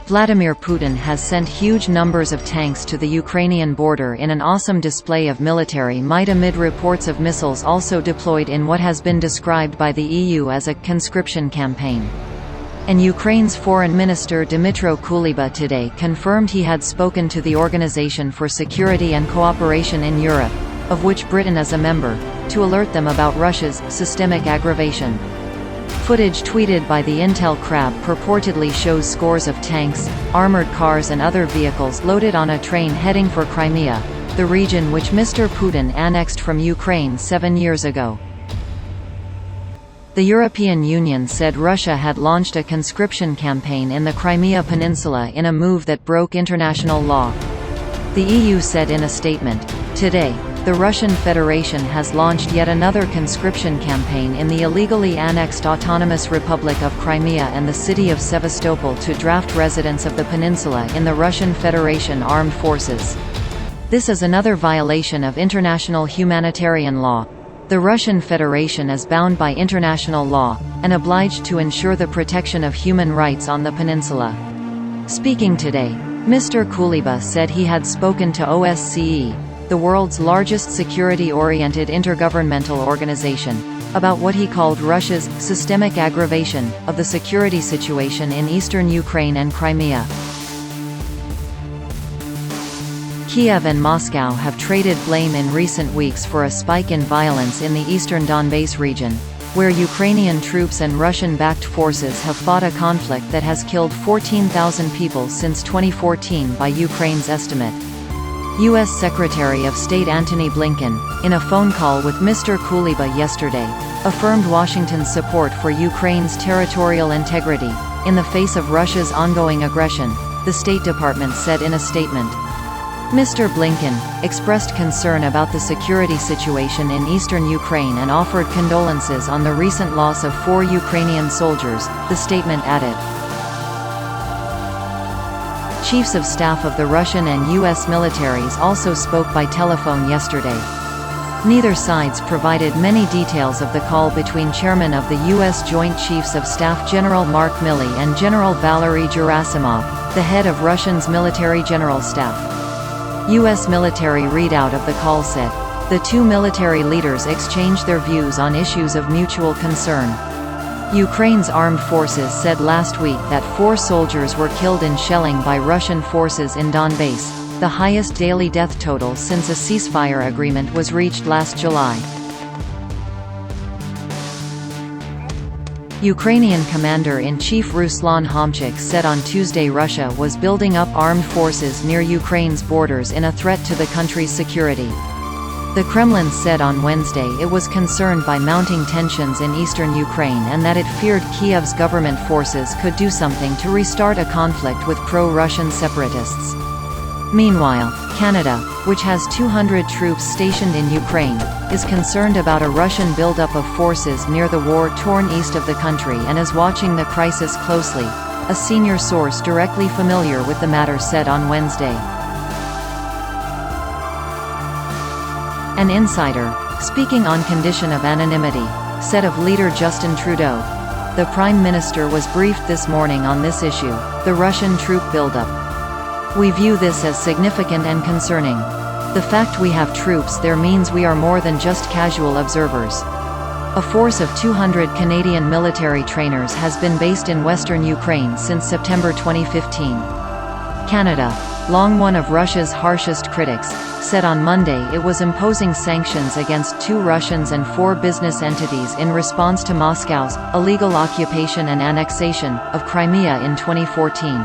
Vladimir Putin has sent huge numbers of tanks to the Ukrainian border in an awesome display of military might amid reports of missiles also deployed in what has been described by the EU as a conscription campaign. And Ukraine's Foreign Minister Dmytro Kuleba today confirmed he had spoken to the Organization for Security and Cooperation in Europe, of which Britain is a member, to alert them about Russia's systemic aggravation. Footage tweeted by the Intel Crab purportedly shows scores of tanks, armored cars and other vehicles loaded on a train heading for Crimea, the region which Mr. Putin annexed from Ukraine 7 years ago. The European Union said Russia had launched a conscription campaign in the Crimea Peninsula in a move that broke international law. The EU said in a statement, "Today, the Russian Federation has launched yet another conscription campaign in the illegally annexed Autonomous Republic of Crimea and the city of Sevastopol to draft residents of the peninsula in the Russian Federation armed forces. This is another violation of international humanitarian law. The Russian Federation is bound by international law, and obliged to ensure the protection of human rights on the peninsula." Speaking today, Mr. Kuleba said he had spoken to OSCE, the world's largest security-oriented intergovernmental organization, about what he called Russia's systemic aggravation of the security situation in eastern Ukraine and Crimea. Kiev and Moscow have traded blame in recent weeks for a spike in violence in the eastern Donbass region, where Ukrainian troops and Russian-backed forces have fought a conflict that has killed 14,000 people since 2014 by Ukraine's estimate. U.S. Secretary of State Antony Blinken, in a phone call with Mr. Kuleba yesterday, affirmed Washington's support for Ukraine's territorial integrity, in the face of Russia's ongoing aggression, the State Department said in a statement. Mr. Blinken expressed concern about the security situation in eastern Ukraine and offered condolences on the recent loss of 4 Ukrainian soldiers, the statement added. Chiefs of staff of the Russian and U.S. militaries also spoke by telephone yesterday. Neither sides provided many details of the call between Chairman of the U.S. Joint Chiefs of Staff General Mark Milley and General Valery Gerasimov, the head of Russia's military general staff. U.S. military readout of the call said, "The two military leaders exchanged their views on issues of mutual concern." Ukraine's armed forces said last week that 4 soldiers were killed in shelling by Russian forces in Donbass, the highest daily death total since a ceasefire agreement was reached last July. Ukrainian Commander-in-Chief Ruslan Homchik said on Tuesday Russia was building up armed forces near Ukraine's borders in a threat to the country's security. The Kremlin said on Wednesday it was concerned by mounting tensions in eastern Ukraine and that it feared Kiev's government forces could do something to restart a conflict with pro-Russian separatists. Meanwhile, Canada, which has 200 troops stationed in Ukraine, is concerned about a Russian buildup of forces near the war-torn east of the country and is watching the crisis closely, a senior source directly familiar with the matter said on Wednesday. An insider, speaking on condition of anonymity, said of leader Justin Trudeau, "The Prime Minister was briefed this morning on this issue, the Russian troop buildup. We view this as significant and concerning. The fact we have troops there means we are more than just casual observers." A force of 200 Canadian military trainers has been based in western Ukraine since September 2015. Canada, long one of Russia's harshest critics, said on Monday it was imposing sanctions against 2 Russians and 4 business entities in response to Moscow's illegal occupation and annexation of Crimea in 2014.